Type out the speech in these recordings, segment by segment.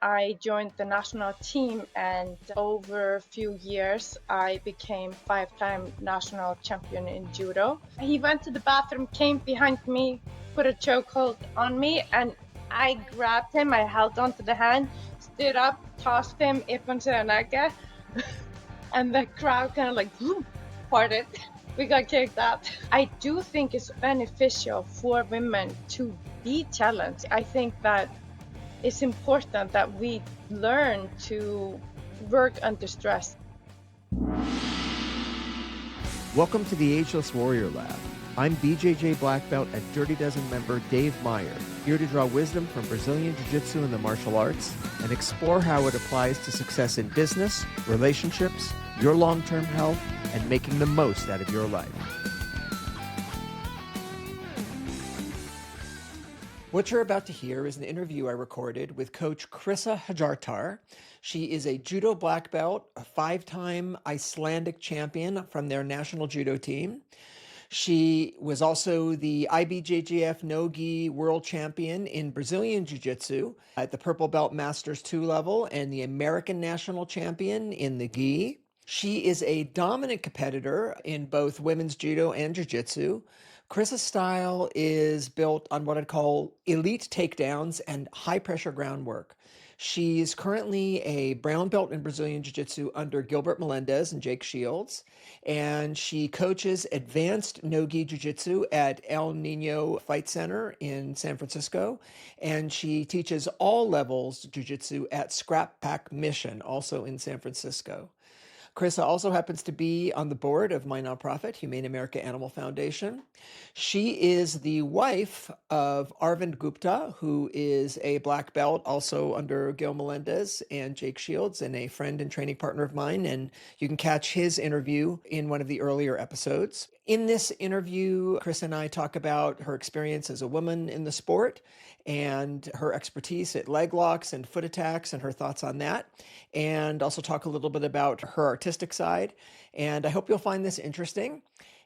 I joined the national team, and over a few years, I became five-time national champion in judo. He went to the bathroom, came behind me, put a chokehold on me, and I grabbed him. I held onto the hand, stood up, tossed him upp onto the naga, and the crowd kind of like parted. We got kicked out. I do think it's beneficial for women to be challenged. I think that it's important that we learn to work under stress. Welcome to the Ageless Warrior Lab. I'm BJJ Black Belt and Dirty Dozen member Dave Meyer, here to draw wisdom from Brazilian Jiu-Jitsu and the martial arts and explore how it applies to success in business, relationships, your long-term health, and making the most out of your life. What you're about to hear is an interview I recorded with Coach Krissa Hjartar. She is a judo black belt, a five-time Icelandic champion from their national judo team. She was also the IBJJF No-Gi World Champion in Brazilian Jiu-Jitsu at the Purple Belt Masters 2 level and the American National Champion in the gi. She is a dominant competitor in both women's judo and jiu-jitsu. Chris's style is built on what I'd call elite takedowns and high-pressure groundwork. She's currently a brown belt in Brazilian Jiu-Jitsu under Gil Melendez and Jake Shields, and she coaches advanced no-gi Jiu-Jitsu at El Nino Fight Center in San Francisco, and she teaches all levels Jiu-Jitsu at Scrap Pack Mission, also in San Francisco. Chrissa also happens to be on the board of my nonprofit, Humane America Animal Foundation. She is the wife of Arvind Gupta, who is a black belt also under Gil Melendez and Jake Shields, and a friend and training partner of mine. And you can catch his interview in one of the earlier episodes. In this interview, Chris and I talk about her experience as a woman in the sport and her expertise at leg locks and foot attacks and her thoughts on that, and also talk a little bit about her artistic side. And I hope you'll find this interesting.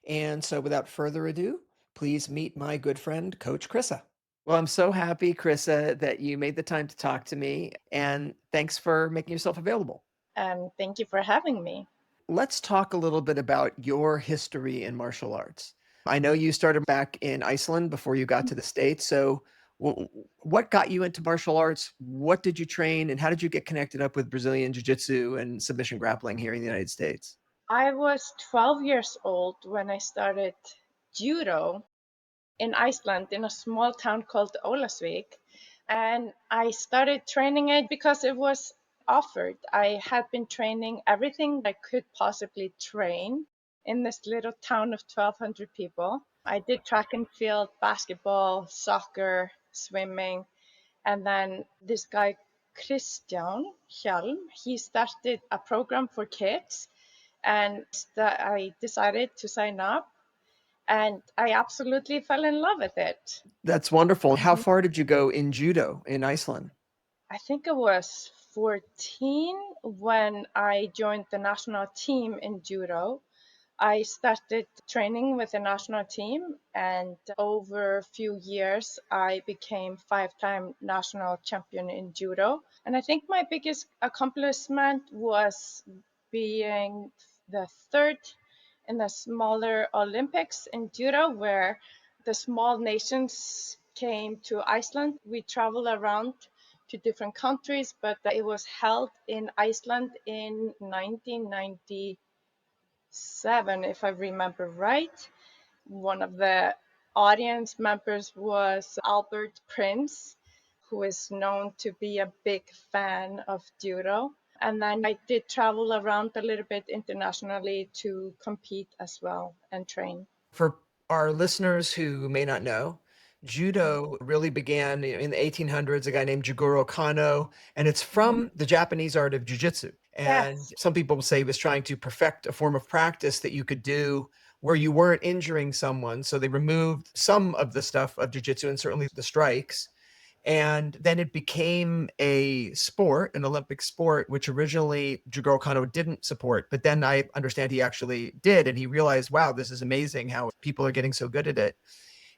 And so without further ado, please meet my good friend, Coach Chrissa. Well, I'm so happy, Chrissa, that you made the time to talk to me, and thanks for making yourself available. Thank you for having me. Let's talk a little bit about your history in martial arts. I know you started back in Iceland before you got to the States. So what got you into martial arts? What did you train, and how did you get connected up with Brazilian Jiu-Jitsu and submission grappling here in the United States? I was 12 years old when I started judo in Iceland in a small town called Ólafsvík. And I started training it because it was offered. I had been training everything I could possibly train in this little town of 1,200 people. I did track and field, basketball, soccer, swimming. And then this guy, Christian Hjalm, he started a program for kids. And I decided to sign up. And I absolutely fell in love with it. That's wonderful. How far did you go in judo in Iceland? I think I was 14 when I joined the national team in judo. I started training with the national team, and over a few years, I became five-time national champion in judo. And I think my biggest accomplishment was being the third in the smaller Olympics in judo, where the small nations came to Iceland. We traveled around to different countries, but it was held in Iceland in 1997, if I remember right. One of the audience members was Albert Prince, who is known to be a big fan of judo. And then I did travel around a little bit internationally to compete as well and train. For our listeners who may not know, judo really began in the 1800s, a guy named Jigoro Kano, and it's from the Japanese art of jiu-jitsu. And Yes. some people say it was trying to perfect a form of practice that you could do where you weren't injuring someone. So they removed some of the stuff of jiu-jitsu and certainly the strikes. And then it became a sport, an Olympic sport, which originally Jigoro Kano didn't support. But then I understand he actually did. And he realized, wow, this is amazing how people are getting so good at it.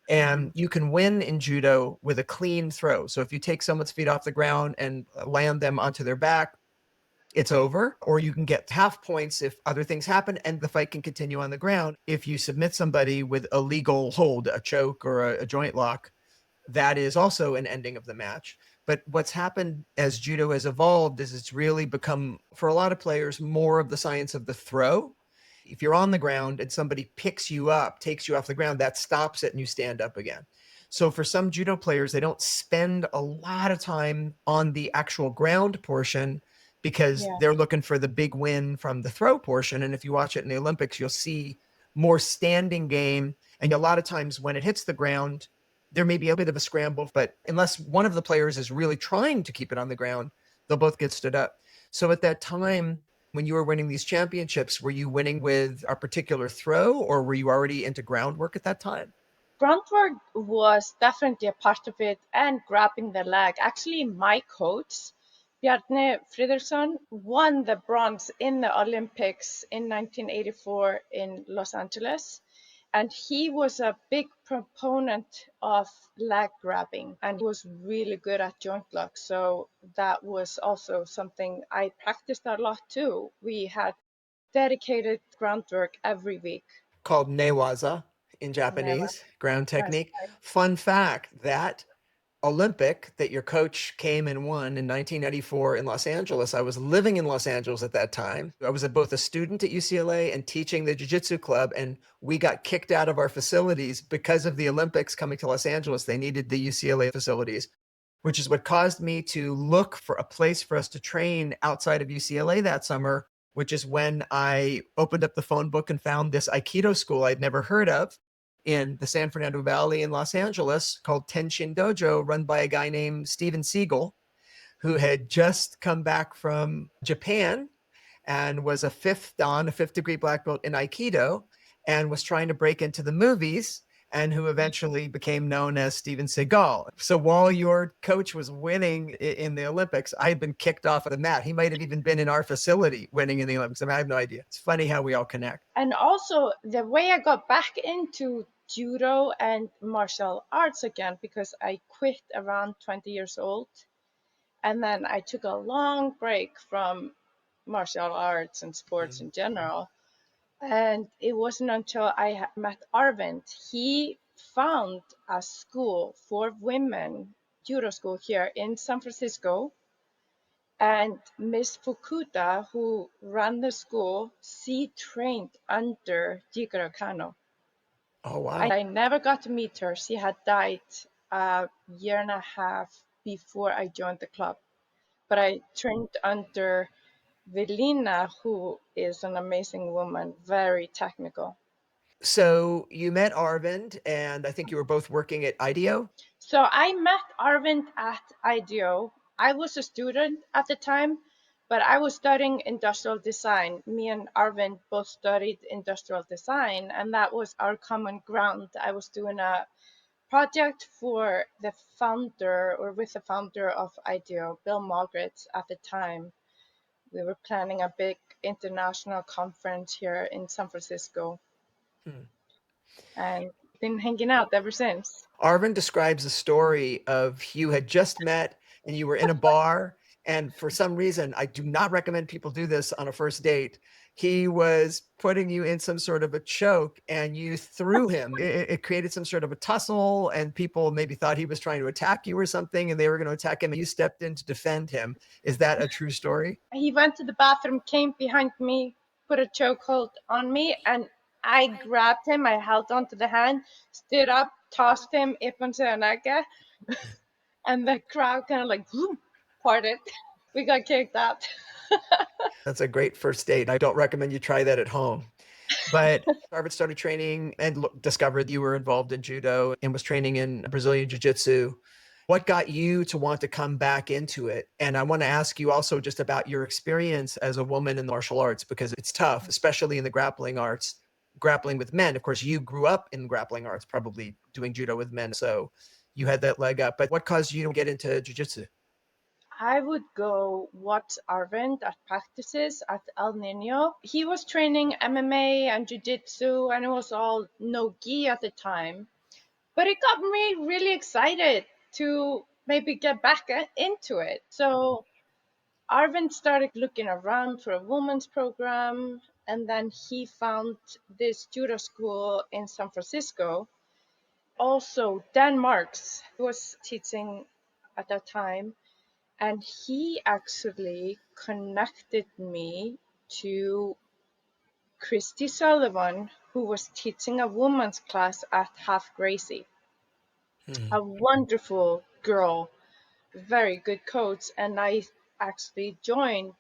And you can win in judo with a clean throw. So if you take someone's feet off the ground and land them onto their back, it's over. Or you can get half points if other things happen and the fight can continue on the ground. If you submit somebody with a legal hold, a choke or a joint lock, that is also an ending of the match. But what's happened as judo has evolved is it's really become, for a lot of players, more of the science of the throw. If you're on the ground and somebody picks you up, takes you off the ground, that stops it and you stand up again. So for some judo players, they don't spend a lot of time on the actual ground portion because Yeah. they're looking for the big win from the throw portion. And if you watch it in the Olympics, you'll see more standing game. And a lot of times when it hits the ground, there may be a bit of a scramble, but unless one of the players is really trying to keep it on the ground, they'll both get stood up. So at that time, when you were winning these championships, were you winning with a particular throw or were you already into groundwork at that time? Groundwork was definitely a part of it, and grabbing the leg. Actually, my coach, Bjarni Friðriksson, won the bronze in the Olympics in 1984 in Los Angeles. And he was a big proponent of leg grabbing and was really good at joint lock. So that was also something I practiced a lot too. We had dedicated groundwork every week. Called newaza in Never. Japanese, ground That's technique. Fun fact, that Olympic that your coach came and won in 1994 in Los Angeles. I was living in Los Angeles at that time. I was both a student at UCLA and teaching the Jiu-Jitsu club, and we got kicked out of our facilities because of the Olympics coming to Los Angeles. They needed the UCLA facilities, which is what caused me to look for a place for us to train outside of UCLA that summer, which is when I opened up the phone book and found this Aikido school I'd never heard of in the San Fernando Valley in Los Angeles called Tenshin Dojo, run by a guy named Steven Siegel, who had just come back from Japan and was a fifth degree black belt in Aikido and was trying to break into the movies and who eventually became known as Steven Seagal. So while your coach was winning in the Olympics, I had been kicked off of the mat. He might have even been in our facility winning in the Olympics. I mean, I have no idea. It's funny how we all connect. And also the way I got back into judo and martial arts again, because I quit around 20 years old. And then I took a long break from martial arts and sports in general. And it wasn't until I met Arvind, he found a school for women, judo school here in San Francisco. And Miss Fukuda, who ran the school, she trained under Jigoro Kano. Oh, wow. I never got to meet her. She had died a year and a half before I joined the club. But I trained under Velina, who is an amazing woman, very technical. So you met Arvind, and I think you were both working at IDEO. So I met Arvind at IDEO. I was a student at the time, but I was studying industrial design. Me and Arvind both studied industrial design, and that was our common ground. I was doing a project for the founder or with the founder of IDEO, Bill Margaret, at the time. We were planning a big international conference here in San Francisco Hmm. and been hanging out ever since. Arvind describes a story of you had just met and you were in a bar. And for some reason, I do not recommend people do this on a first date. He was putting you in some sort of a choke and you threw him. It created some sort of a tussle, and people maybe thought he was trying to attack you or something, and they were going to attack him. And you stepped in to defend him. Is that a true story? He went to the bathroom, came behind me, put a chokehold on me, and I grabbed him. I held onto the hand, stood up, tossed him upp onto the naga, and the crowd kind of like whoop, parted. We got kicked out. That's a great first date. I don't recommend you try that at home. But Arvid started training and discovered you were involved in judo and was training in Brazilian Jiu-Jitsu. What got you to want to come back into it? And I want to ask you also just about your experience as a woman in the martial arts, because it's tough, especially in the grappling arts, grappling with men. Of course, you grew up in grappling arts, probably doing judo with men. So you had that leg up. But what caused you to get into jiu-jitsu? I would go watch Arvind at practices at El Nino. He was training MMA and jiu-jitsu, and it was all no-gi at the time. But it got me really excited to maybe get back into it. So Arvind started looking around for a women's program, and then he found this judo school in San Francisco. Also, Dan Marks was teaching at that time, and he actually connected me to Christy Sullivan, who was teaching a women's class at Half Gracie. Hmm. A wonderful girl, very good coach, and I actually joined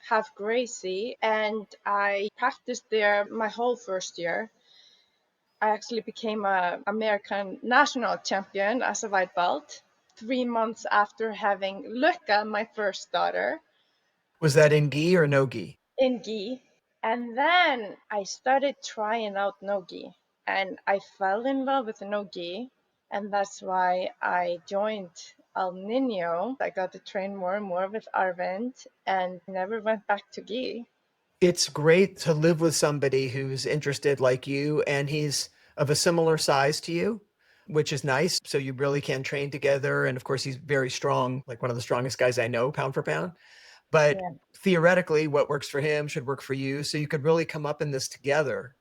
Half Gracie and I practiced there my whole first year. I actually became a American National Champion as a white belt 3 months after having Luca, my first daughter, Was that in gi or no gi? in gi. And then I started trying out no-gi and I fell in love with no-gi. And that's why I joined El Nino. I got to train more and more with Arvind and never went back to gi. It's great to live with somebody who's interested like you and he's of a similar size to you, which is nice. So you really can train together. And of course, he's very strong, like one of the strongest guys I know, pound for pound. But Yeah. theoretically, what works for him should work for you. So you could really come up in this together.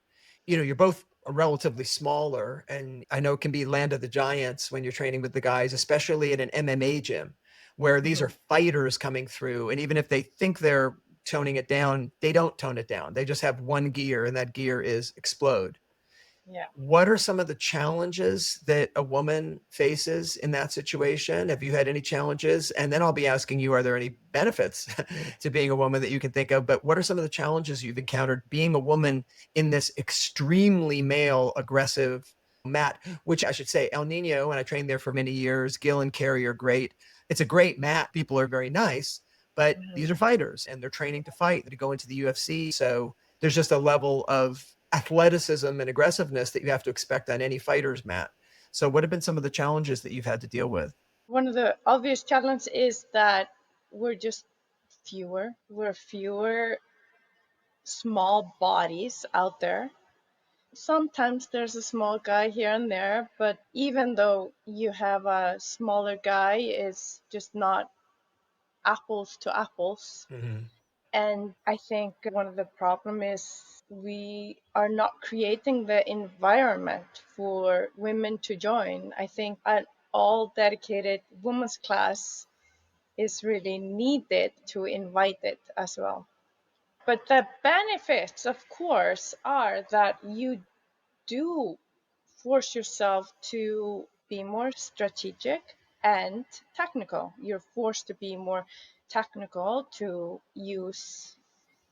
You're both relatively smaller, and I know it can be land of the giants when you're training with the guys, especially in an MMA gym where these are Mhm. fighters coming through. And even if they think they're toning it down, they don't tone it down. They just have one gear, and that gear is explode. Yeah. What are some of the challenges that a woman faces in that situation? Have you had any challenges? And then I'll be asking you, are there any benefits to being a woman that you can think of? But what are some of the challenges you've encountered being a woman in this extremely male aggressive mat, which I should say, El Nino, and I trained there for many years. Gil and Carrie are great. It's a great mat. People are very nice, but Mhm. these are fighters and they're training to fight, to go into the UFC. So there's just a level of athleticism and aggressiveness that you have to expect on any fighter's mat. So, what have been some of the challenges that you've had to deal with? One of the obvious challenges is that we're just fewer. We're fewer small bodies out there. Sometimes there's a small guy here and there, but even though you have a smaller guy, it's just not apples to apples. Mm-hmm. And I think one of the problem is we are not creating the environment for women to join. I think an all dedicated women's class is really needed to invite it as well. But the benefits, of course, are that you do force yourself to be more strategic and technical. You're forced to be more technical, to use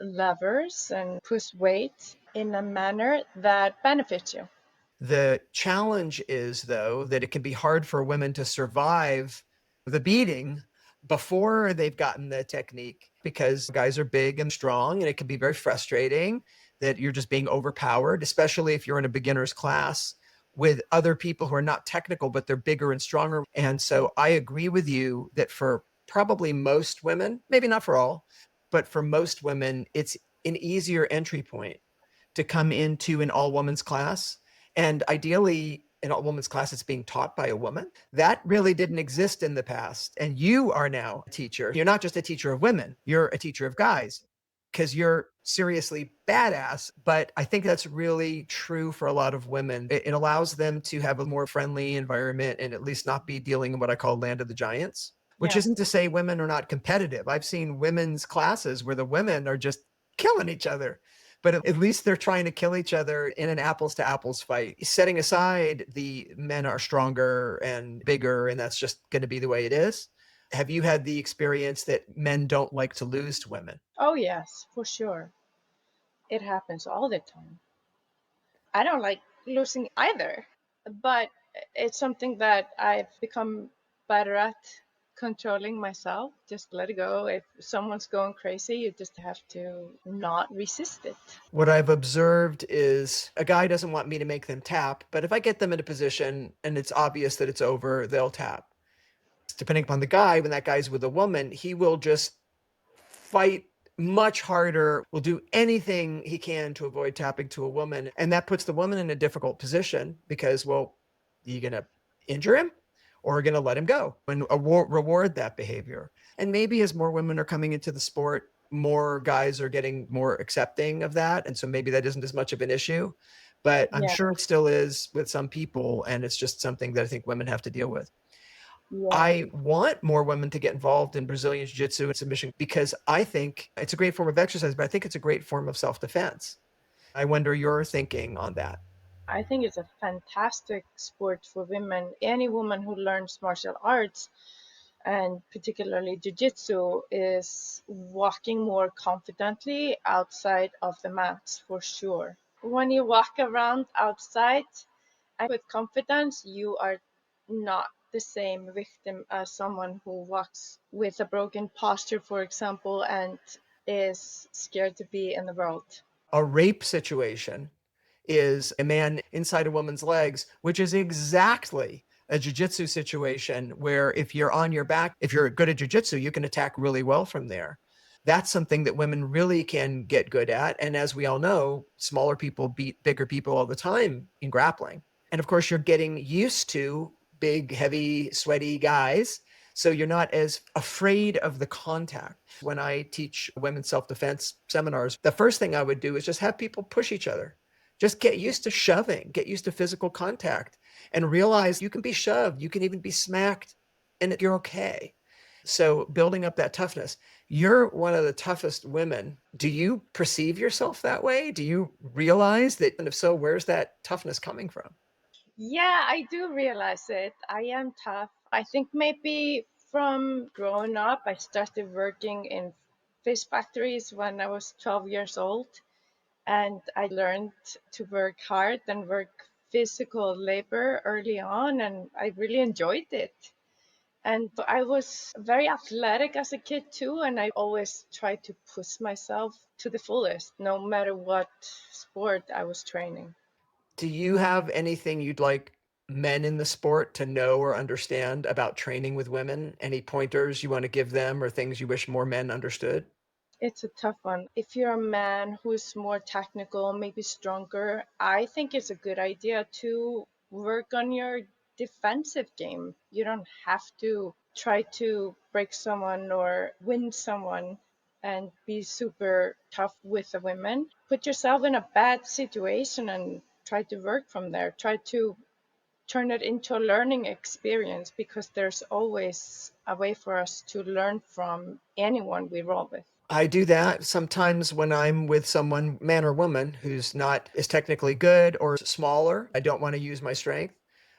levers and push weight in a manner that benefits you. The challenge is, though, that it can be hard for women to survive the beating before they've gotten the technique because guys are big and strong, and it can be very frustrating that you're just being overpowered, especially if you're in a beginner's class with other people who are not technical, but they're bigger and stronger. And so I agree with you that for probably most women, maybe not for all, but for most women, it's an easier entry point to come into an all women's class. And ideally, an all women's class that's being taught by a woman. That really didn't exist in the past. And you are now a teacher. You're not just a teacher of women, you're a teacher of guys because you're seriously badass. But I think that's really true for a lot of women. It allows them to have a more friendly environment and at least not be dealing in what I call land of the giants, which Yeah. isn't to say women are not competitive. I've seen women's classes where the women are just killing each other, but at least they're trying to kill each other in an apples to apples fight. Setting aside the men are stronger and bigger, and that's just going to be the way it is. Have you had the experience that men don't like to lose to women? Oh, yes, for sure. It happens all the time. I don't like losing either, but it's something that I've become better at controlling myself. Just let it go. If someone's going crazy, you just have to not resist it. What I've observed is a guy doesn't want me to make them tap, but if I get them in a position and it's obvious that it's over, they'll tap. Depending upon the guy, when that guy's with a woman, he will just fight much harder, will do anything he can to avoid tapping to a woman. And that puts the woman in a difficult position because, well, you going to injure him or are going to let him go and reward that behavior. And maybe as more women are coming into the sport, more guys are getting more accepting of that. And so maybe that isn't as much of an issue. But I'm Yeah, sure it still is with some people. And it's just something that I think women have to deal with. yeah. I want more women to get involved in Brazilian Jiu-Jitsu and submission because I think it's a great form of exercise, but I think it's a great form of self-defense. I wonder your thinking on that. I think it's a fantastic sport for women. Any woman who learns martial arts, and particularly jiu-jitsu, is walking more confidently outside of the mats for sure. When you walk around outside and with confidence, you are not the same victim as someone who walks with a broken posture, for example, and is scared to be in the world. A rape situation is a man inside a woman's legs, which is exactly a jiu-jitsu situation where if you're on your back, if you're good at jiu-jitsu, you can attack really well from there. That's something that women really can get good at. And as we all know, smaller people beat bigger people all the time in grappling. And of course, you're getting used to big, heavy, sweaty guys. So you're not as afraid of the contact. When I teach women's self defense seminars, the first thing I would do is just have people push each other. Just get used to shoving, get used to physical contact, and realize you can be shoved, you can even be smacked, and you're okay. So, building up that toughness. You're one of the toughest women. Do you perceive yourself that way? Do you realize that? And if so, where's that toughness coming from? Yeah, I do realize it. I am tough. I think maybe from growing up, I started working in fish factories when I was 12 years old, and I learned to work hard and work physical labor early on, and I really enjoyed it. And I was very athletic as a kid too, and I always tried to push myself to the fullest, no matter what sport I was training. Do you have anything you'd like men in the sport to know or understand about training with women? Any pointers you want to give them or things you wish more men understood? It's a tough one. If you're a man who's more technical, maybe stronger, I think it's a good idea to work on your defensive game. You don't have to try to break someone or win someone and be super tough with the women. Put yourself in a bad situation and try to work from there. Try to turn it into a learning experience because there's always a way for us to learn from anyone we roll with. I do that sometimes when I'm with someone, man or woman, who's not as technically good or smaller. I don't want to use my strength.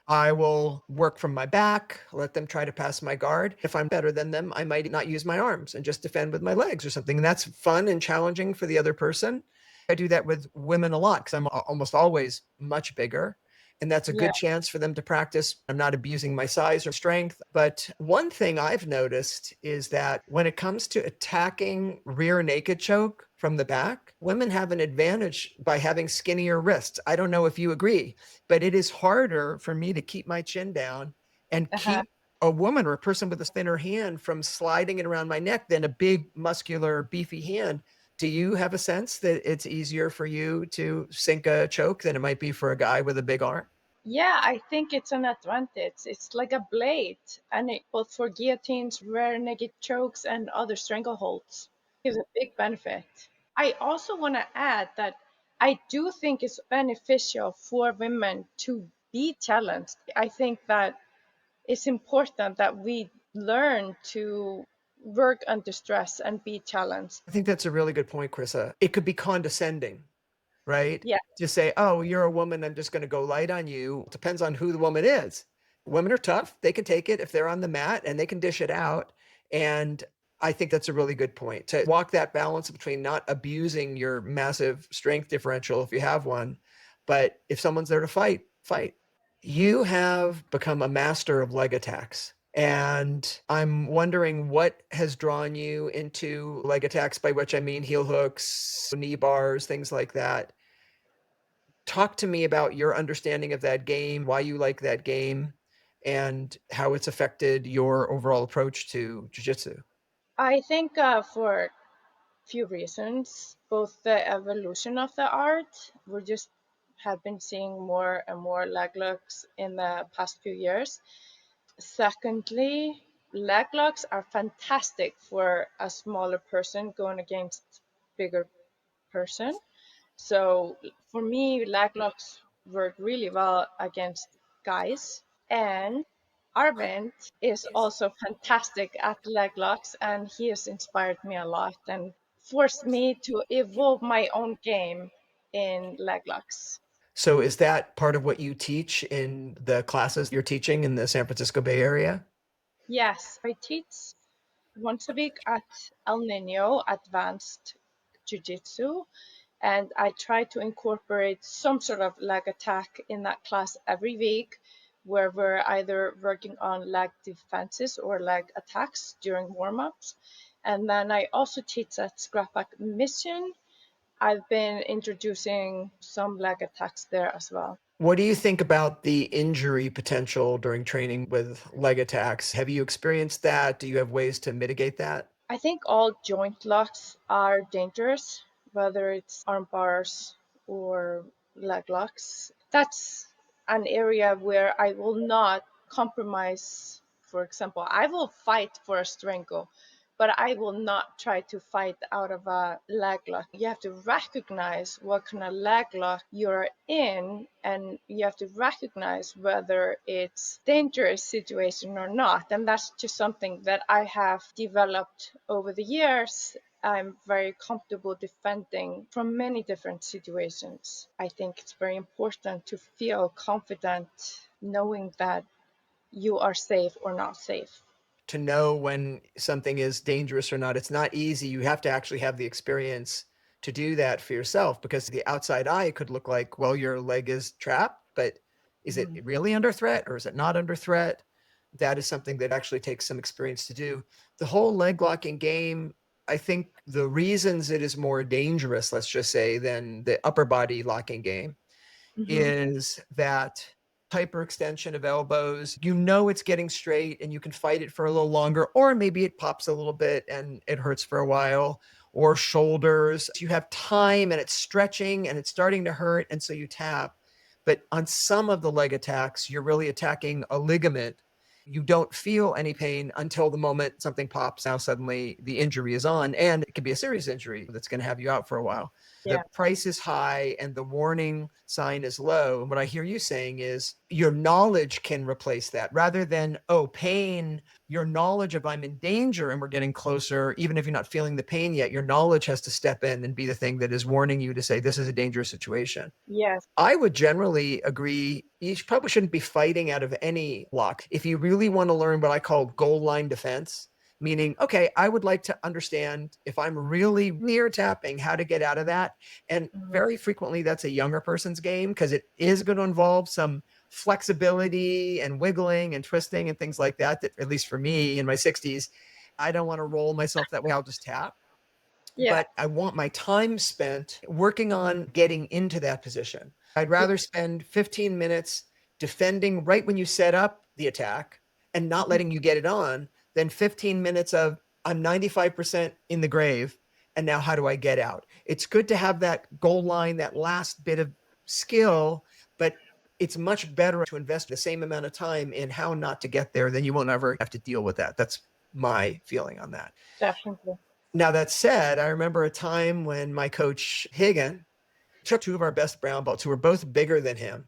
I will work from my back, let them try to pass my guard. If I'm better than them, I might not use my arms and just defend with my legs or something. And that's fun and challenging for the other person. I do that with women a lot because I'm almost always much bigger. And that's a Yeah. good chance for them to practice. I'm not abusing my size or strength. But one thing I've noticed is that when it comes to attacking rear naked choke from the back, women have an advantage by having skinnier wrists. I don't know if you agree, but it is harder for me to keep my chin down and Uh-huh. keep a woman or a person with a thinner hand from sliding it around my neck than a big, muscular, beefy hand. Do you have a sense that it's easier for you to sink a choke than it might be for a guy with a big arm? Yeah, I think it's an advantage. It's like a blade, and it, both for guillotines, rear naked chokes, and other strangleholds. Gives a big benefit. I also want to add that I do think it's beneficial for women to be challenged. I think that it's important that we learn to work under stress and be challenged. I think that's a really good point, Chrissa. It could be condescending, right? Yeah, To say, oh, you're a woman, I'm just going to go light on you. It depends on who the woman is. Women are tough. They can take it if they're on the mat and they can dish it out. And I think that's a really good point to walk that balance between not abusing your massive strength differential if you have one, but if someone's there to fight, fight. You have become a master of leg attacks. And I'm wondering what has drawn you into leg attacks, by which I mean heel hooks, knee bars, things like that. Talk to me about your understanding of that game, why you like that game, and how it's affected your overall approach to jiu-jitsu. I think for few reasons, both the evolution of the art, we're just have been seeing more and more leg locks in the past few years. Secondly, leg locks are fantastic for a smaller person going against bigger person. So for me, leg locks work really well against guys. And Arvind is also fantastic at leg locks, and he has inspired me a lot and forced me to evolve my own game in leg locks. So is that part of what you teach in the classes you're teaching in the San Francisco Bay Area? Yes, I teach once a week at El Nino Advanced Jiu-Jitsu, and I try to incorporate some sort of leg attack in that class every week, where we're either working on leg defenses or leg attacks during warm-ups. And then I also teach at Scrapback Mission. I've been introducing some leg attacks there as well. What do you think about the injury potential during training with leg attacks? Have you experienced that? Do you have ways to mitigate that? I think all joint locks are dangerous, whether it's arm bars or leg locks. That's an area where I will not compromise. For example, I will fight for a strangle, but I will not try to fight out of a leg lock. You have to recognize what kind of leg lock you're in, and you have to recognize whether it's dangerous situation or not. And that's just something that I have developed over the years. I'm very comfortable defending from many different situations. I think it's very important to feel confident knowing that you are safe or not safe. To know when something is dangerous or not. It's not easy. You have to actually have the experience to do that for yourself because the outside eye could look like, well, your leg is trapped, but is it Mhm. really under threat or is it not under threat? That is something that actually takes some experience to do. The whole leg locking game, I think the reasons it is more dangerous, let's just say, than the upper body locking game Mhm. is that hyperextension of elbows. You know it's getting straight and you can fight it for a little longer, or maybe it pops a little bit and it hurts for a while, or shoulders. You have time and it's stretching and it's starting to hurt, and so you tap. But on some of the leg attacks, you're really attacking a ligament. You don't feel any pain until the moment something pops. Now suddenly the injury is on, and it could be a serious injury that's going to have you out for a while. The Yeah. price is high and the warning sign is low. And what I hear you saying is your knowledge can replace that rather than, oh, pain, your knowledge of I'm in danger and we're getting closer, even if you're not feeling the pain yet, your knowledge has to step in and be the thing that is warning you to say, this is a dangerous situation. Yes. I would generally agree. You probably shouldn't be fighting out of any lock. If you really want to learn what I call goal line defense, meaning, okay, I would like to understand if I'm really near tapping, how to get out of that. And Mhm. very frequently, that's a younger person's game because it is going to involve some flexibility and wiggling and twisting and things like that. That, at least for me in my 60s, I don't want to roll myself that way. I'll just tap, Yeah. but I want my time spent working on getting into that position. I'd rather spend 15 minutes defending right when you set up the attack and not letting you get it on than 15 minutes of I'm 95% in the grave. And now how do I get out? It's good to have that goal line, that last bit of skill, but it's much better to invest the same amount of time in how not to get there. Then you won't ever have to deal with that. That's my feeling on that. Definitely. Now, that said, I remember a time when my coach Higgin took two of our best brown belts who were both bigger than him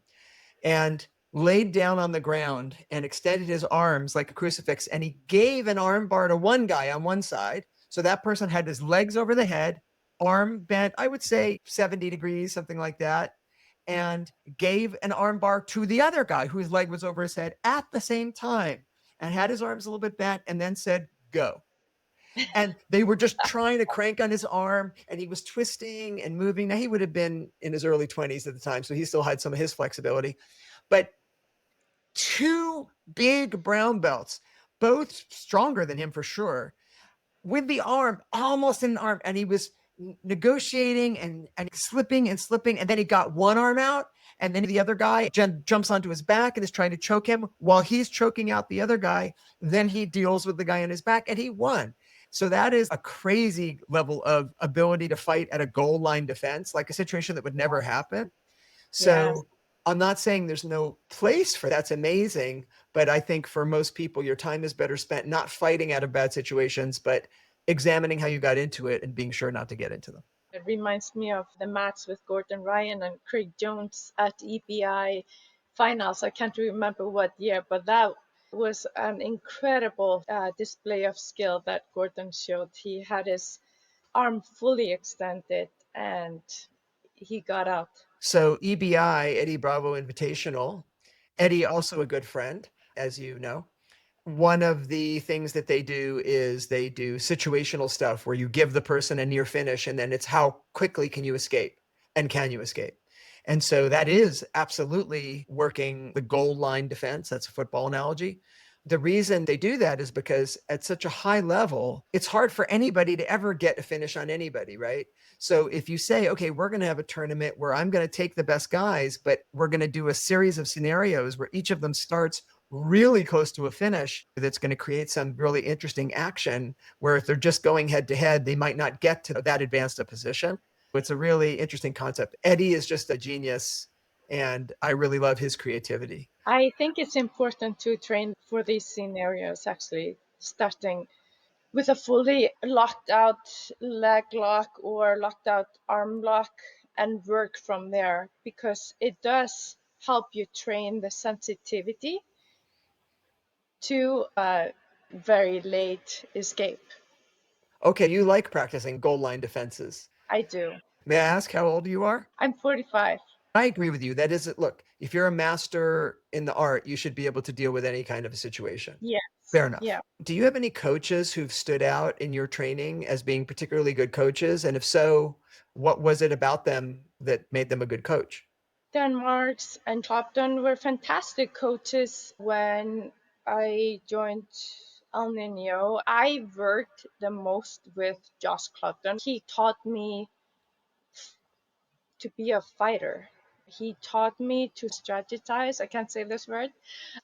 and laid down on the ground and extended his arms like a crucifix. And he gave an arm bar to one guy on one side. So that person had his legs over the head, arm bent, I would say 70 degrees, something like that, and gave an arm bar to the other guy whose leg was over his head at the same time and had his arms a little bit bent and then said, go. And they were just trying to crank on his arm and he was twisting and moving. Now he would have been in his early 20s at the time, so he still had some of his flexibility. But two big brown belts, both stronger than him for sure, with the arm almost in the arm, and he was negotiating and slipping and slipping, and then he got one arm out, and then the other guy jumps onto his back and is trying to choke him while he's choking out the other guy. Then he deals with the guy on his back, and he won. So that is a crazy level of ability to fight at a goal line defense, like a situation that would never happen. Yes. So I'm not saying there's no place for that's amazing, but I think for most people, your time is better spent not fighting out of bad situations, but examining how you got into it and being sure not to get into them. It reminds me of the match with Gordon Ryan and Craig Jones at EPI finals. I can't remember what year, but that was an incredible display of skill that Gordon showed. He had his arm fully extended and he got out. So EBI, Eddie Bravo Invitational, Eddie, also a good friend, as you know. One of the things that they do is they do situational stuff where you give the person a near finish and then it's how quickly can you escape and can you escape. And so that is absolutely working the goal line defense. That's a football analogy. The reason they do that is because at such a high level, it's hard for anybody to ever get a finish on anybody, right? So if you say, okay, we're going to have a tournament where I'm going to take the best guys, but we're going to do a series of scenarios where each of them starts really close to a finish, that's going to create some really interesting action where if they're just going head to head, they might not get to that advanced a position. It's a really interesting concept. Eddie is just a genius, and I really love his creativity. I think it's important to train for these scenarios, actually, starting with a fully locked out leg lock or locked out arm lock and work from there, because it does help you train the sensitivity to a very late escape. Okay, you like practicing goal line defenses. I do. May I ask how old you are? I'm 45. I agree with you. That is it. Look, if you're a master in the art, you should be able to deal with any kind of a situation. Yes. Fair enough. Yeah. Do you have any coaches who've stood out in your training as being particularly good coaches? And if so, what was it about them that made them a good coach? Denmark's and Clopton were fantastic coaches when I joined El Nino. I worked the most with Josh Clopton. He taught me to be a fighter. He taught me to strategize. I can't say this word.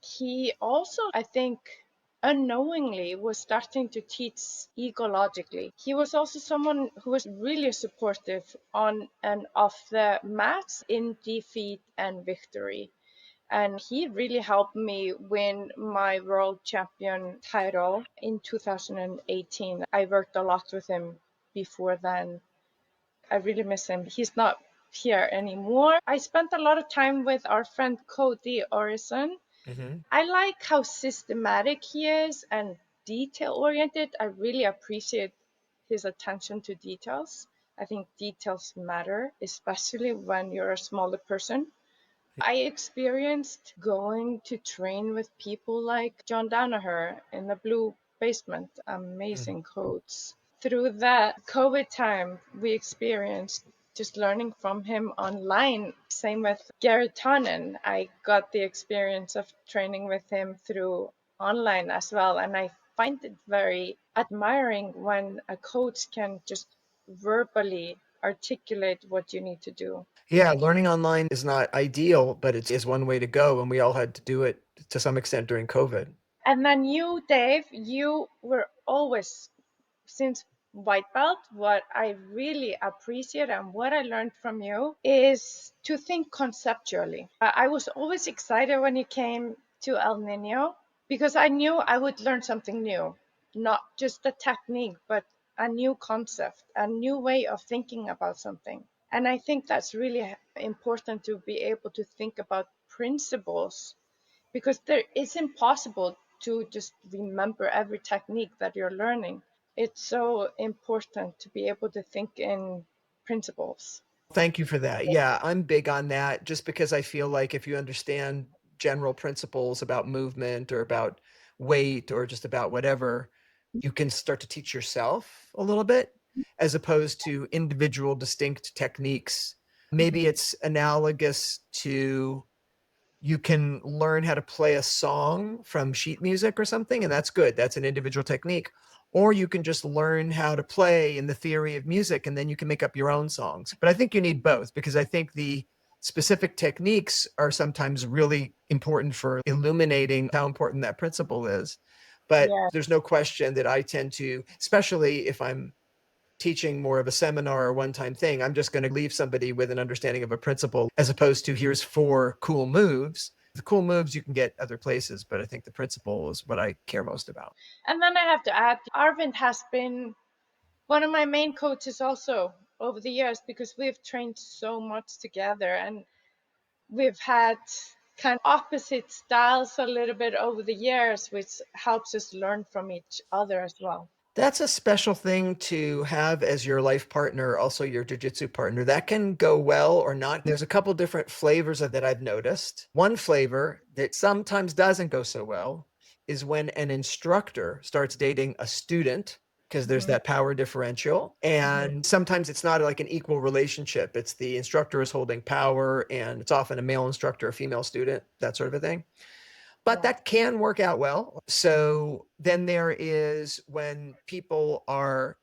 He also, I think, unknowingly was starting to teach ecologically. He was also someone who was really supportive on and off the mats in defeat and victory. And he really helped me win my world champion title in 2018. I worked a lot with him before then. I really miss him. He's not here anymore. I spent a lot of time with our friend Cody Orison. Mm-hmm. I like how systematic he is and detail oriented. I really appreciate his attention to details. I think details matter, especially when you're a smaller person. I experienced going to train with people like John Danaher in the Blue Basement, amazing coach. Through that COVID time, we experienced just learning from him online. Same with Garrett Tonnen. I got the experience of training with him through online as well. And I find it very admiring when a coach can just verbally articulate what you need to do. Yeah, learning online is not ideal, but it is one way to go, and we all had to do it to some extent during COVID. And then you, Dave, you were always, since white belt, what I really appreciate and what I learned from you is to think conceptually. I was always excited when you came to El Nino because I knew I would learn something new, not just a technique, but a new concept, a new way of thinking about something. And I think that's really important to be able to think about principles because it's impossible to just remember every technique that you're learning. It's so important to be able to think in principles. Thank you for that. Yeah, I'm big on that just because I feel like if you understand general principles about movement or about weight or just about whatever, you can start to teach yourself a little bit as opposed to individual distinct techniques. Maybe it's analogous to you can learn how to play a song from sheet music or something, and that's good. That's an individual technique. Or you can just learn how to play in the theory of music, and then you can make up your own songs. But I think you need both because I think the specific techniques are sometimes really important for illuminating how important that principle is. But Yeah. there's no question that I tend to, especially if I'm teaching more of a seminar or one-time thing. I'm just going to leave somebody with an understanding of a principle as opposed to here's 4 cool moves. The cool moves you can get other places, but I think the principle is what I care most about. And then I have to add, Arvind has been one of my main coaches also over the years because we've trained so much together and we've had kind of opposite styles a little bit over the years, which helps us learn from each other as well. That's a special thing to have as your life partner, also your jiu-jitsu partner. That can go well or not. There's a couple different flavors of that I've noticed. One flavor that sometimes doesn't go so well is when an instructor starts dating a student because there's Mm-hmm. that power differential. And sometimes it's not like an equal relationship. It's the instructor is holding power and it's often a male instructor, a female student, that sort of a thing. But Yeah. that can work out well. So then there is when people are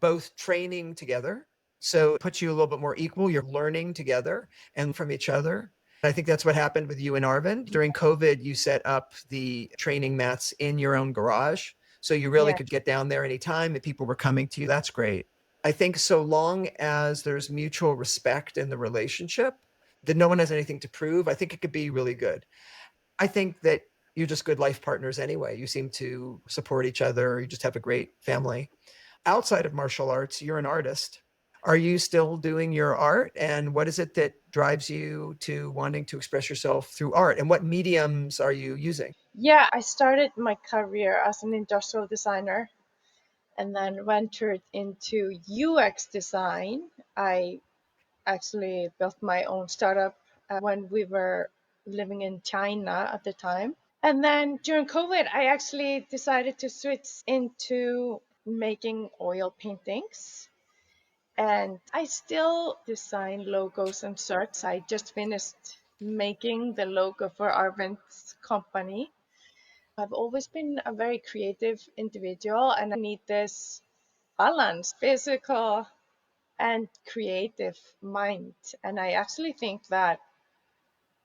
both training together. So it puts you a little bit more equal. You're learning together and from each other. I think that's what happened with you and Arvind. During COVID, you set up the training mats in your own garage. So you really Yeah. could get down there anytime that people were coming to you. That's great. I think so long as there's mutual respect in the relationship, that no one has anything to prove, I think it could be really good. I think that you're just good life partners anyway. You seem to support each other. You just have a great family. Outside of martial arts, you're an artist. Are you still doing your art? And what is it that drives you to wanting to express yourself through art? And what mediums are you using? Yeah, I started my career as an industrial designer and then ventured into UX design. I actually built my own startup when we were living in China at the time. And then during COVID, I actually decided to switch into making oil paintings. And I still design logos and shirts. I just finished making the logo for Arvind's company. I've always been a very creative individual and I need this balance, physical and creative mind. And I actually think that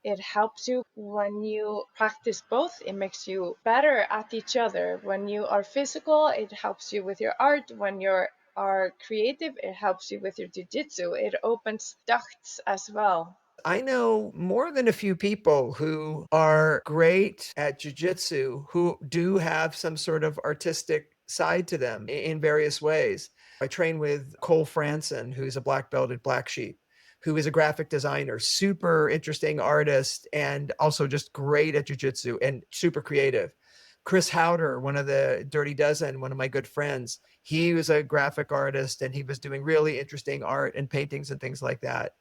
it helps you when you practice both. It makes you better at each other. When you are physical, it helps you with your art. When you are creative, it helps you with your jiu-jitsu. It opens ducts as well. I know more than a few people who are great at jujitsu who do have some sort of artistic side to them in various ways. I train with Cole Franson, who's a black belt at Black Sheep, who is a graphic designer, super interesting artist, and also just great at jujitsu and super creative. Krissa Hjartar, one of the Dirty Dozen, one of my good friends, he was a graphic artist and he was doing really interesting art and paintings and things like that.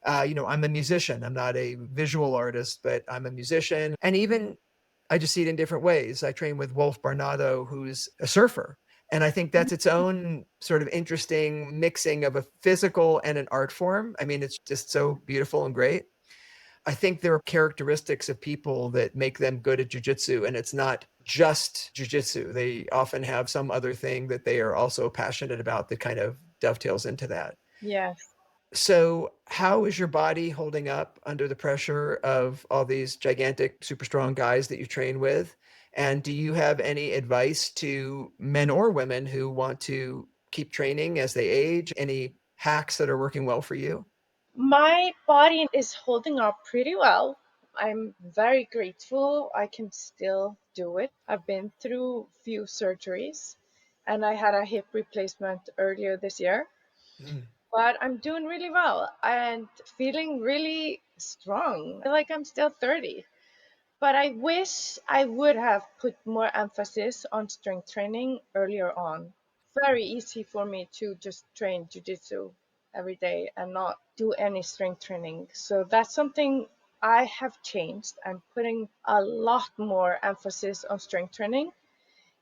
I'm a musician. I'm not a visual artist, but I'm a musician. And even I just see it in different ways. I train with Wolf Barnado, who's a surfer. And I think that's its own sort of interesting mixing of a physical and an art form. I mean, it's just so beautiful and great. I think there are characteristics of people that make them good at jujitsu, and it's not just jujitsu. They often have some other thing that they are also passionate about that kind of dovetails into that. Yes. So, how is your body holding up under the pressure of all these gigantic, super strong guys that you train with? And do you have any advice to men or women who want to keep training as they age? Any hacks that are working well for you? My body is holding up pretty well. I'm very grateful I can still do it. I've been through few surgeries and I had a hip replacement earlier this year. Mm. But I'm doing really well and feeling really strong. I feel like I'm still 30. But I wish I would have put more emphasis on strength training earlier on. Very easy for me to just train jujitsu every day and not do any strength training. So that's something I have changed. I'm putting a lot more emphasis on strength training.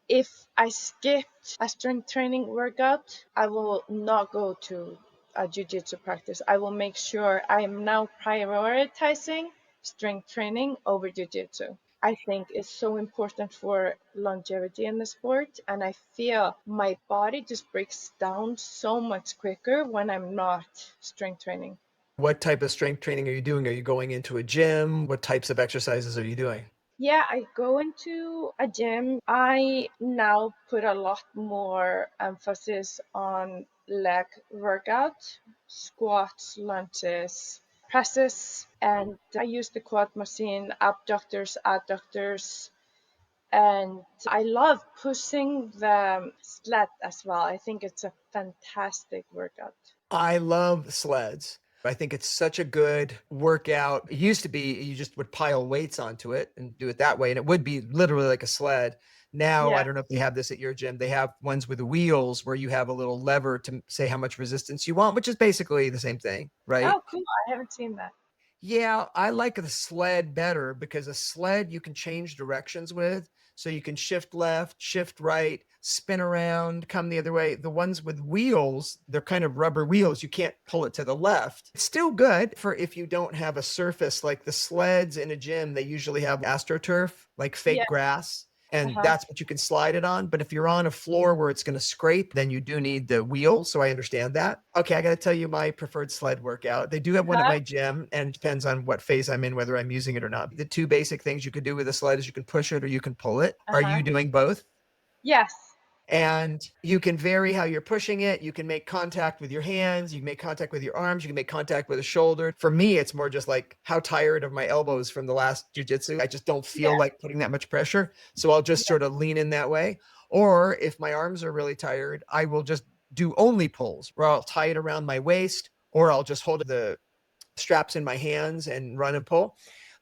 If I skipped a strength training workout, I will not go to a jiu-jitsu practice. I will make sure I am now prioritizing strength training over jiu-jitsu. I think it's so important for longevity in the sport, and I feel my body just breaks down so much quicker when I'm not strength training. What type of strength training are you doing? Are you going into a gym? What types of exercises are you doing? Yeah, I go into a gym. I now put a lot more emphasis on leg workout, squats, lunges, presses, and I use the quad machine, abductors, adductors, and I love pushing the sled as well. I think it's a fantastic workout. I love sleds. I think it's such a good workout. It used to be you just would pile weights onto it and do it that way, and it would be literally like a sled. Now, I Yeah. don't know if they have this at your gym. They have ones with wheels where you have a little lever to say how much resistance you want, which is basically the same thing, right? Oh, cool. I haven't seen that. Yeah, I like the sled better because a sled you can change directions with. So you can shift left, shift right, spin around, come the other way. The ones with wheels, they're kind of rubber wheels. You can't pull it to the left. It's still good for if you don't have a surface like the sleds in a gym, they usually have AstroTurf, like Yeah. fake grass. And Uh-huh. that's what you can slide it on. But if you're on a floor where it's going to scrape, then you do need the wheel. So I understand that. Okay, I got to tell you my preferred sled workout. They do have one at Uh-huh. my gym, and it depends on what phase I'm in, whether I'm using it or not. The two basic things you can do with a sled is you can push it or you can pull it. Are Uh-huh. you doing both? Yes. And you can vary how you're pushing it. You can make contact with your hands, you can make contact with your arms, you can make contact with a shoulder. For me, it's more just like how tired of my elbows from the last jujitsu. I just don't feel Yeah. like putting that much pressure. So I'll just Yeah. sort of lean in that way. Or if my arms are really tired, I will just do only pulls where I'll tie it around my waist or I'll just hold the straps in my hands and run and pull.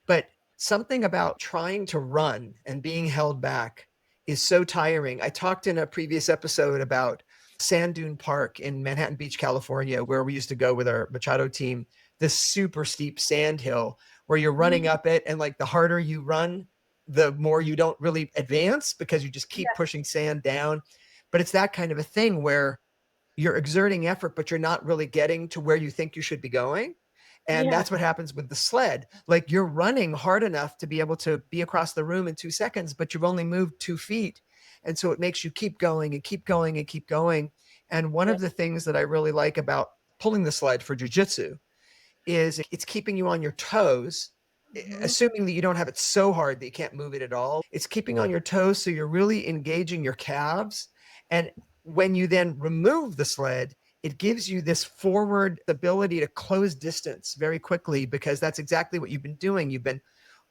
But something about trying to run and being held back is so tiring. I talked in a previous episode about Sand Dune Park in Manhattan Beach, California, where we used to go with our Machado team, this super steep sand hill where you're running Mm, up it. And like the harder you run, the more you don't really advance because you just keep yes. pushing sand down. But it's that kind of a thing where you're exerting effort, but you're not really getting to where you think you should be going. And Yeah. that's what happens with the sled. Like you're running hard enough to be able to be across the room in 2 seconds, but you've only moved 2 feet. And so it makes you keep going and keep going and keep going. And one Yeah. of the things that I really like about pulling the sled for jujitsu is it's keeping you on your toes, Hmm. assuming that you don't have it so hard that you can't move it at all. It's keeping on your toes so you're really engaging your calves. And when you then remove the sled, it gives you this forward ability to close distance very quickly because that's exactly what you've been doing. You've been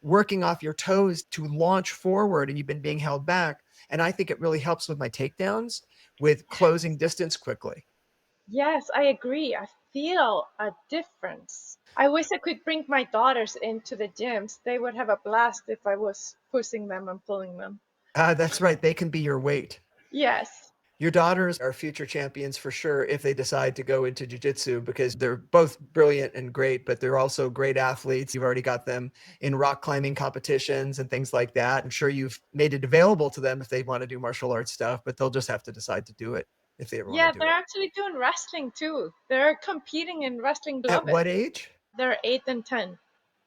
working off your toes to launch forward and you've been being held back. And I think it really helps with my takedowns with closing distance quickly. Yes, I agree. I feel a difference. I wish I could bring my daughters into the gyms. They would have a blast if I was pushing them and pulling them. That's right. They can be your weight. Yes. Your daughters are future champions for sure if they decide to go into jiu-jitsu because they're both brilliant and great, but they're also great athletes. You've already got them in rock climbing competitions and things like that. I'm sure you've made it available to them if they want to do martial arts stuff, but they'll just have to decide to do it if they ever want to Yeah, do they're it. actually doing wrestling too. They're competing in wrestling. At Love it. what age? They're 8 and 10.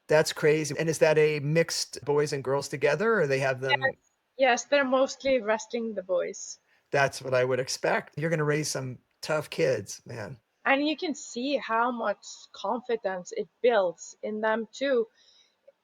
That's crazy. And is that a mixed boys and girls together or they have them? Yes. Yes, they're mostly wrestling the boys. That's what I would expect. You're going to raise some tough kids, man. And you can see how much confidence it builds in them too.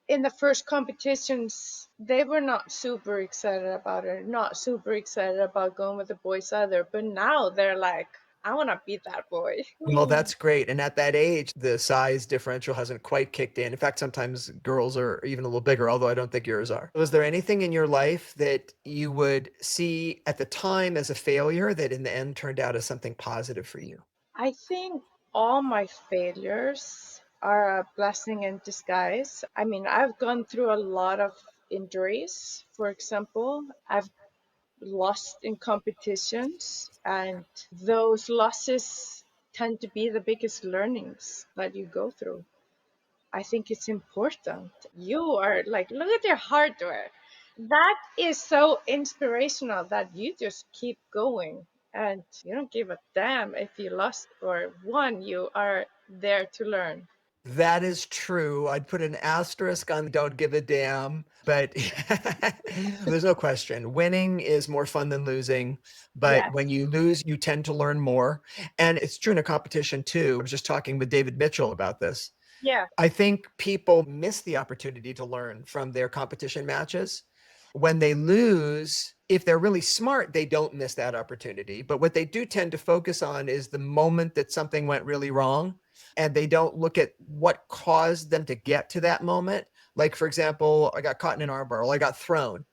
In the first competitions, they were not super excited about it, not super excited about going with the boys either. But now they're like, I want to be that boy. Well, that's great. And at that age, the size differential hasn't quite kicked in. In fact, sometimes girls are even a little bigger, although I don't think yours are. Was there anything in your life that you would see at the time as a failure that in the end turned out as something positive for you? I think all my failures are a blessing in disguise. I mean, I've gone through a lot of injuries. For example, I've lost in competitions, and those losses tend to be the biggest learnings that you go through. I think it's important. You are like, look at your hardware. That is so inspirational that you just keep going and you don't give a damn if you lost or won. You are there to learn. That is true. I'd put an asterisk on don't give a damn, but there's no question. Winning is more fun than losing, but Yes. when you lose, you tend to learn more. And it's true in a competition too. I was just talking with David Mitchell about this. Yeah. I think people miss the opportunity to learn from their competition matches. When they lose, if they're really smart, they don't miss that opportunity. But what they do tend to focus on is the moment that something went really wrong, and they don't look at what caused them to get to that moment. Like, for example, I got caught in an armbar, or I got thrown,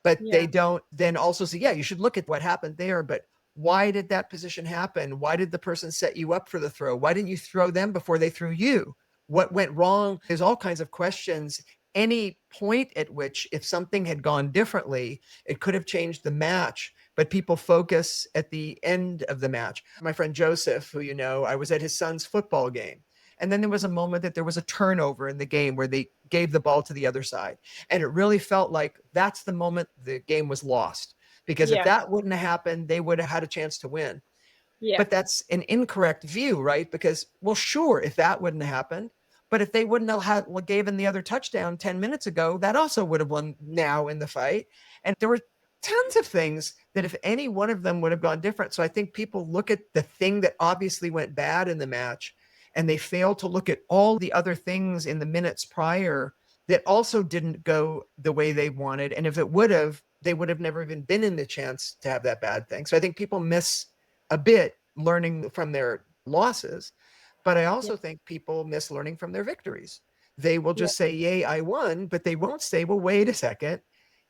but they Yeah. don't then also say, yeah, you should look at what happened there, but why did that position happen? Why did the person set you up for the throw? Why didn't you throw them before they threw you? What went wrong? There's all kinds of questions. Any point at which, if something had gone differently, it could have changed the match, but people focus at the end of the match. My friend Joseph, who you know, I was at his son's football game. And then there was a moment that there was a turnover in the game where they gave the ball to the other side. And it really felt like that's the moment the game was lost. Because if Yeah. that wouldn't have happened, they would have had a chance to win. Yeah. But that's an incorrect view, right? Because, well, sure, if that wouldn't have happened, but if they wouldn't have had given the other touchdown 10 minutes ago, that also would have won now in the fight. And there were tons of things that if any one of them would have gone different. So I think people look at the thing that obviously went bad in the match and they fail to look at all the other things in the minutes prior that also didn't go the way they wanted. And if it would have, they would have never even been in the chance to have that bad thing. So I think people miss a bit learning from their losses, but I Yeah. also think people miss learning from their victories. They will Yeah. just say, yay, I won, but they won't say, well, wait a second.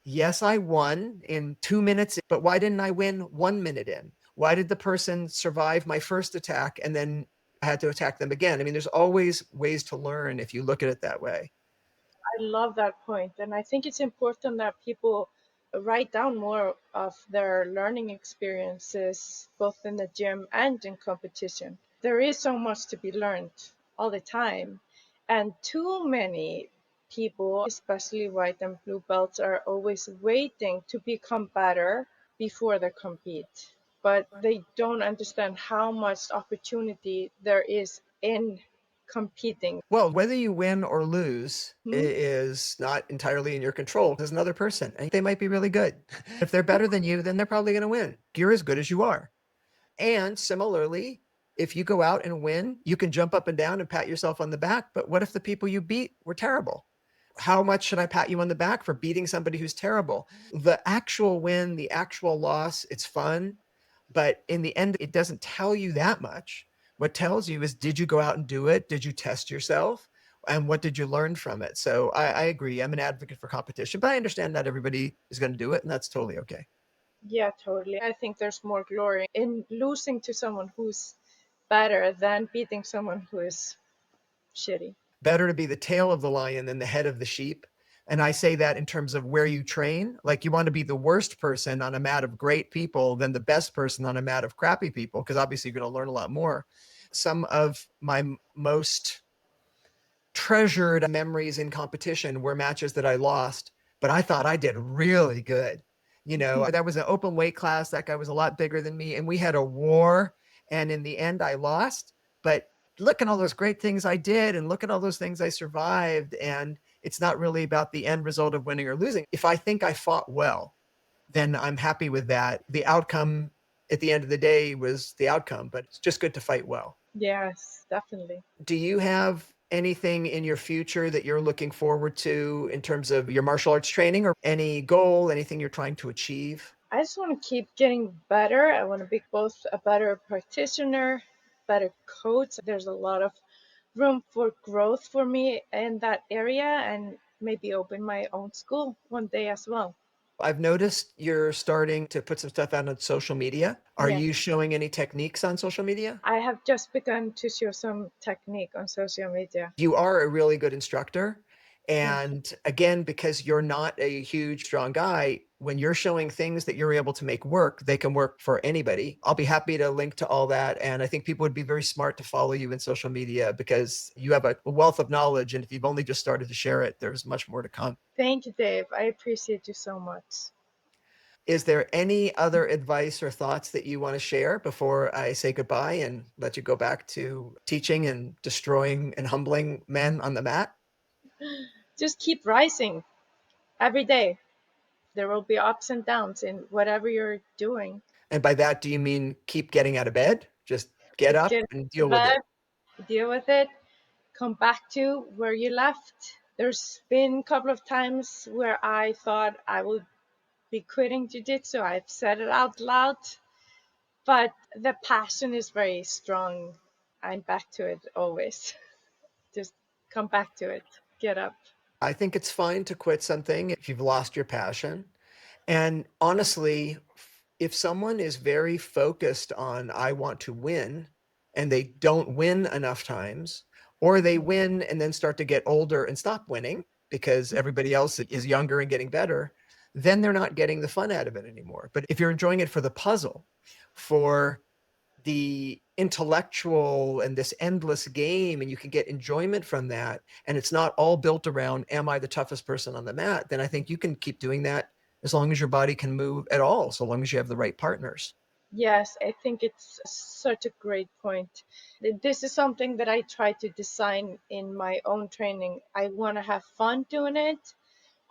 Yes, I won in 2 minutes, but why didn't I win 1 minute in? Why did the person survive my first attack and then I had to attack them again? I mean, there's always ways to learn if you look at it that way. I love that point, and I think it's important that people write down more of their learning experiences, both in the gym and in competition. There is so much to be learned all the time, and too many people, especially white and blue belts, are always waiting to become better before they compete. But they don't understand how much opportunity there is in competing. Well, whether you win or lose Hmm? is not entirely in your control. There's another person, and they might be really good. If they're better than you, then they're probably going to win. You're as good as you are. And similarly, if you go out and win, you can jump up and down and pat yourself on the back. But what if the people you beat were terrible? How much should I pat you on the back for beating somebody who's terrible? The actual win, the actual loss, it's fun. But in the end, it doesn't tell you that much. What tells you is, did you go out and do it? Did you test yourself? And what did you learn from it? So I agree. I'm an advocate for competition, but I understand not everybody is going to do it, and that's totally okay. Yeah, totally. I think there's more glory in losing to someone who's better than beating someone who is shitty. Better to be the tail of the lion than the head of the sheep. And I say that in terms of where you train. Like, you want to be the worst person on a mat of great people than the best person on a mat of crappy people, because obviously you're going to learn a lot more. Some of my most treasured memories in competition were matches that I lost, but I thought I did really good. You know, that was an open weight class. That guy was a lot bigger than me, and we had a war. And in the end, I lost. But look at all those great things I did, and look at all those things I survived. And it's not really about the end result of winning or losing. If I think I fought well, then I'm happy with that. The outcome at the end of the day was the outcome, but it's just good to fight well. Yes, definitely. Do you have anything in your future that you're looking forward to in terms of your martial arts training, or any goal, anything you're trying to achieve? I just want to keep getting better. I want to be both a better practitioner, better coach. There's a lot of room for growth for me in that area, and maybe open my own school one day as well. I've noticed you're starting to put some stuff out on social media. Are Yeah. you showing any techniques on social media? I have just begun to show some technique on social media. You are a really good instructor. Thank you. And again, because you're not a huge, strong guy, when you're showing things that you're able to make work, they can work for anybody. I'll be happy to link to all that. And I think people would be very smart to follow you in social media because you have a wealth of knowledge. And if you've only just started to share it, there's much more to come. Thank you, Dave. I appreciate you so much. Is there any other advice or thoughts that you want to share before I say goodbye and let you go back to teaching and destroying and humbling men on the mat? Just keep rising every day. There will be ups and downs in whatever you're doing. And by that, do you mean keep getting out of bed? Just get Just up get and to deal with bed, it. deal with it, come back to where you left. There's been a couple of times where I thought I would be quitting jiu-jitsu. I've said it out loud, but the passion is very strong. I'm back to it always. Just come back to it. Get up. I think it's fine to quit something if you've lost your passion. And honestly, if someone is very focused on, I want to win, and they don't win enough times, or they win and then start to get older and stop winning because everybody else is younger and getting better, then they're not getting the fun out of it anymore. But if you're enjoying it for the puzzle, for the intellectual and this endless game, and you can get enjoyment from that, and it's not all built around, am I the toughest person on the mat, then I think you can keep doing that as long as your body can move at all, so long as you have the right partners. Yes, I think it's such a great point. This is something that I try to design in my own training. I want to have fun doing it.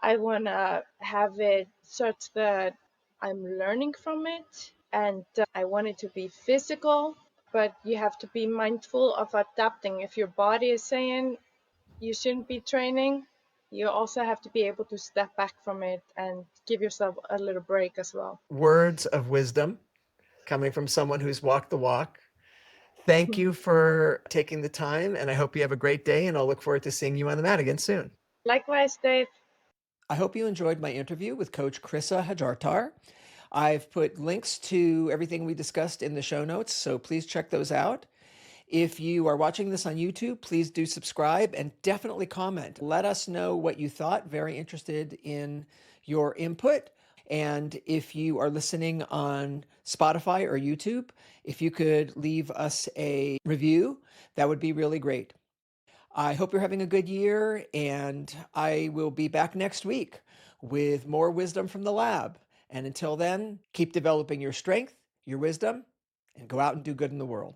I want to have it such that I'm learning from it, and I want it to be physical, but you have to be mindful of adapting. If your body is saying you shouldn't be training, you also have to be able to step back from it and give yourself a little break as well. Words of wisdom coming from someone who's walked the walk. Thank you for taking the time, and I hope you have a great day, and I'll look forward to seeing you on the mat again soon. Likewise, Dave. I hope you enjoyed my interview with Coach Krissa Hjartar. I've put links to everything we discussed in the show notes, so please check those out. If you are watching this on YouTube, please do subscribe and definitely comment. Let us know what you thought. Very interested in your input. And if you are listening on Spotify or YouTube, if you could leave us a review, that would be really great. I hope you're having a good year, and I will be back next week with more wisdom from the lab. And until then, keep developing your strength, your wisdom, and go out and do good in the world.